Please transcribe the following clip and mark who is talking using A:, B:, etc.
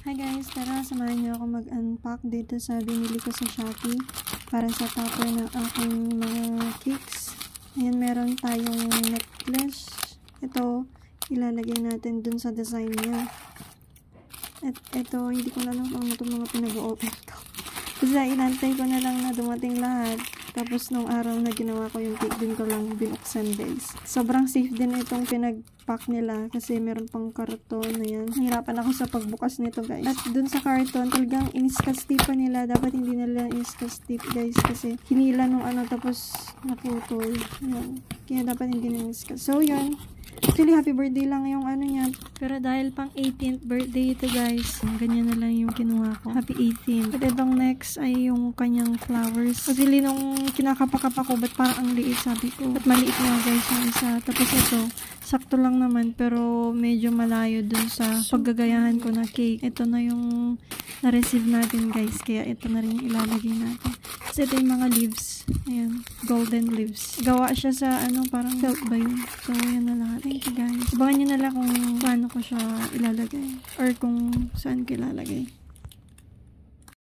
A: Hi guys, tara samahan niyo ako mag-unpack dito sa binili ko sa Shopee para sa topper ng aking mga cakes. Ayan, meron tayong necklace. Ito, ilalagay natin dun sa design niya. At ito, hindi ko na alam kung itong mga pinag-open to. Kasi inantay ko na lang na dumating lahat. Tapos nung araw na ginawa ko yung cake, din ko lang binuksan guys. Sobrang safe din itong pinag-pack nila kasi meron pang karton na yan. Nahirapan ako sa pagbukas nito guys. At dun sa karton, talagang iniskas-tape pa nila. Dapat hindi nila iniskas-tape guys kasi hinila nung ano tapos naputol. Yan. Kaya dapat hindi iniskas. So yan. Actually, happy birthday lang yung ano niya. Pero dahil pang 18th birthday ito guys, ganyan na lang yung kinuha ko. Happy 18th. At itong next ay yung kanyang flowers. Actually, nung kinakapakapa ko, ba't parang ang liit sabi ko. Ba't maliit nga guys yung isa. Tapos ito, sakto lang naman pero medyo malayo dun sa paggagayahan ko na cake. Ito na yung na-receive natin guys. Kaya ito na rin ilalagay natin. Kasi ito yung mga leaves. Ayan, golden leaves. Gawa siya sa ano, parang felt ba yun? So, yan na lahat. Thank you guys. Abangan nyo na lang kung paano ko siya ilalagay. Or kung saan ko ilalagay.